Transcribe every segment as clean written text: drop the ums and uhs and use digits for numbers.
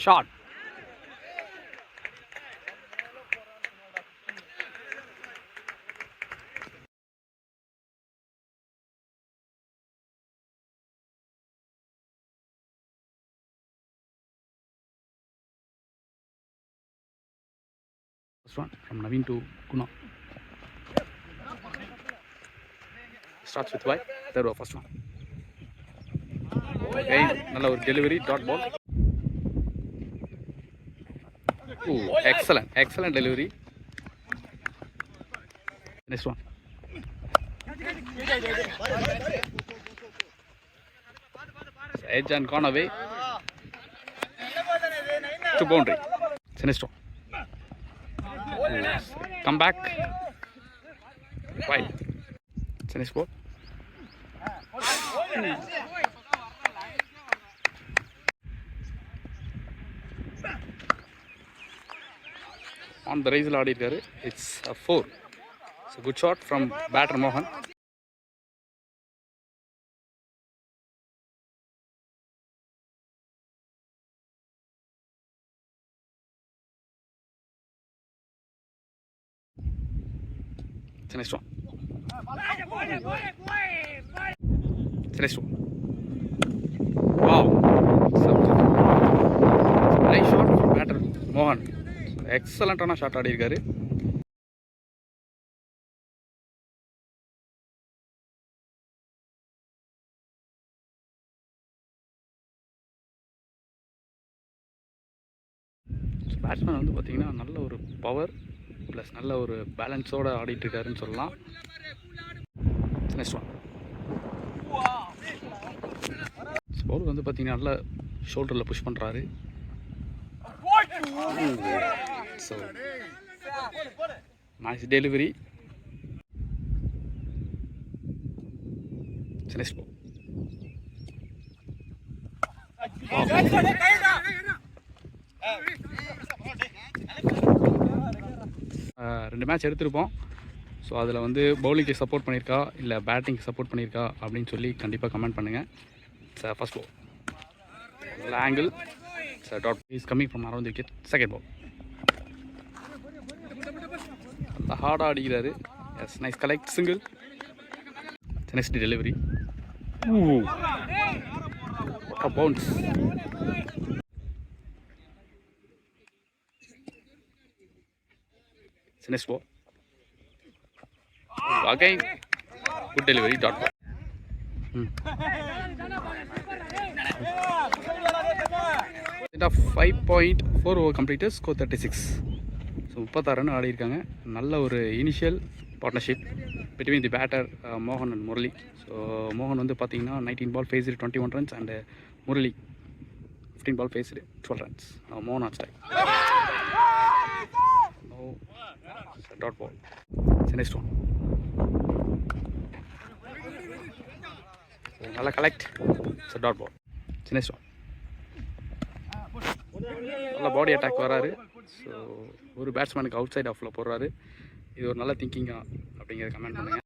Shot. First one from Naveen to Guna. Starts with Y. Third over first one. Again, another delivery, dot ball. Ooh, excellent delivery. Next one. Edge and gone away to boundary. Next one. Come back. Wide. Next ball. On the rise ஆடி இருக்காரு. It's a 4. It's a good shot from batter Mohan. Next one. Next one. Wow. Nice shot from batter Mohan. எக்ஸலண்ட்டான shot ஆடி இருக்காரு. Batsman வந்து பார்த்தீங்கன்னா நல்ல ஒரு power plus நல்ல ஒரு பேலன்ஸோடு ஆடிட்டு இருக்காருன்னு சொல்லலாம். Next one. பவுல் வந்து பார்த்தீங்கன்னா நல்ல ஷோல்டரில் புஷ் பண்ணுறாரு. So nice delivery. Next ball. ரெண்டு மேட்ச் எடுத்திருப்போம். ஸோ அதில் வந்து பவுலிங்க்கு சப்போர்ட் பண்ணியிருக்கா இல்லை பேட்டிங்க்கு சப்போர்ட் பண்ணியிருக்கா அப்படின்னு சொல்லி கண்டிப்பாக கமெண்ட் பண்ணுங்கள். சார் ஃபர்ஸ்ட் பால் நல்ல angle. Sir that is coming from around the wicket. Second ball நல்லா ஹார்டாக அடிக்கிறாரு. Yes nice collect single. Next delivery. Bounce. Next ball. Again, good delivery. Dot ball. 5.4 over completed. Score 36. So 36 run ஆடி இருக்காங்க. நல்ல ஒரு initial partnership between the batter மோகன் and Murali. So மோகன் வந்து பார்த்தீங்கன்னா 19 ball faced 21 runs and Murali 15 ball faced 12 runs. மோகன் on strike. Dot ball. Next one. Nalla collect. It's a dot ball. Next one. Nalla body attack vararu. So ஒரு பேட்ஸ்மேனுக்கு out side ஆஃப்ல போடுறாரு. இது ஒரு நல்ல திங்கிங்கா அப்படிங்கறத கமெண்ட் பண்ணுங்க.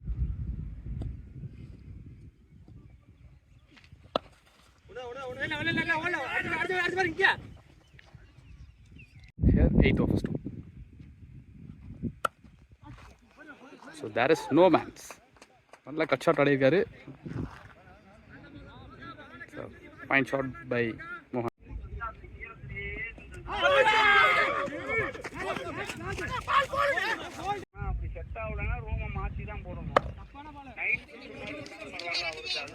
Here 8th of stone. So there is no mans. நல்ல cut shot ஆடி இருக்காரு. ஃபைன் ஷாட் பை மோகன். அப்படி செட் ஆகலனா ரூமை மாத்தி தான் போடணும். நைட் பரவாயில்லை அவருக்கு அது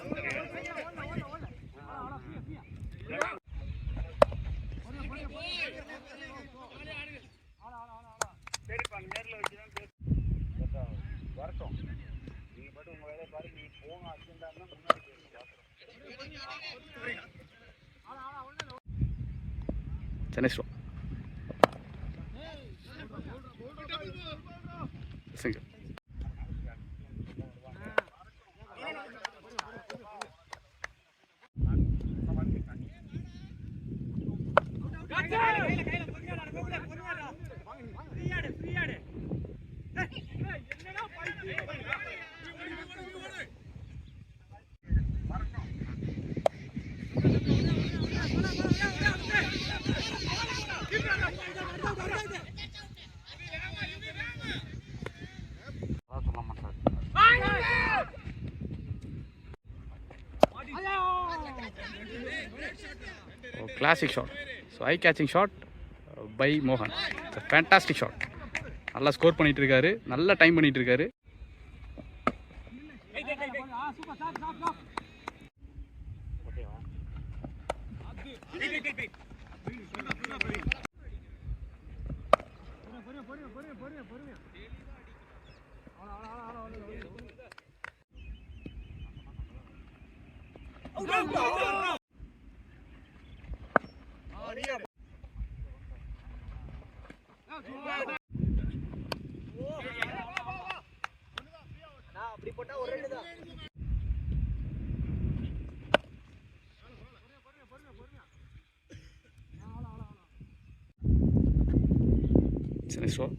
சரிப்பா நேரில் வச்சு தான் வரட்டும். நீங்க மட்டும் உங்க வேலையை பாரு. நீ போங்க அர்ஜென்டாக முன்னாடி Next one. Single. Classic shot. So eye catching shot by மோகன். It's fantastic shot. நல்லா ஸ்கோர் பண்ணிகிட்டு இருக்காரு, நல்லா டைம் பண்ணிகிட்டு இருக்காரு.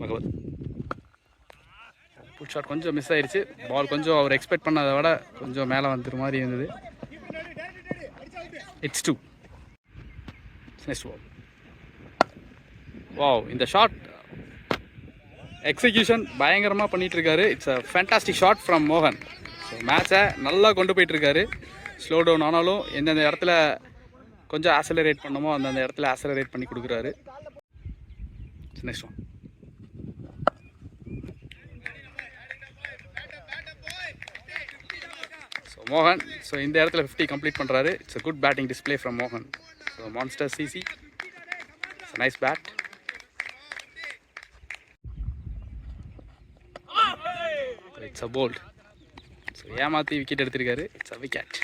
பகவத் புல் ஷாட் கொஞ்சம் மிஸ் ஆயிடுச்சு. பால் கொஞ்சம் அவர் எக்ஸ்பெக்ட் பண்ணதை விட கொஞ்சம் மேலே வந்துற மாதிரி இருந்தது. இட்ஸ் 2. Next ball. வாவ், இந்த ஷாட் எக்ஸிக்யூஷன் பயங்கரமாக பண்ணிகிட்ருக்காரு. It's a fantastic shot from மோகன். ஸோ மேட்சை நல்லா கொண்டு போயிட்டுருக்காரு. ஸ்லோ டவுன் ஆனாலும் எந்தெந்த இடத்துல கொஞ்சம் ஆக்சலரேட் பண்ணமோ அந்தந்த இடத்துல ஆக்சலரேட் பண்ணி கொடுக்குறாரு. Next one. ஸோ மோகன் ஸோ இந்த இடத்துல 50 கம்ப்ளீட் பண்ணுறாரு. It's a good batting display from மோகன். So monster CC, it's a nice bat. It's a bowled. So ஏமாற்றி விக்கெட் எடுத்திருக்காரு. It's a wicket.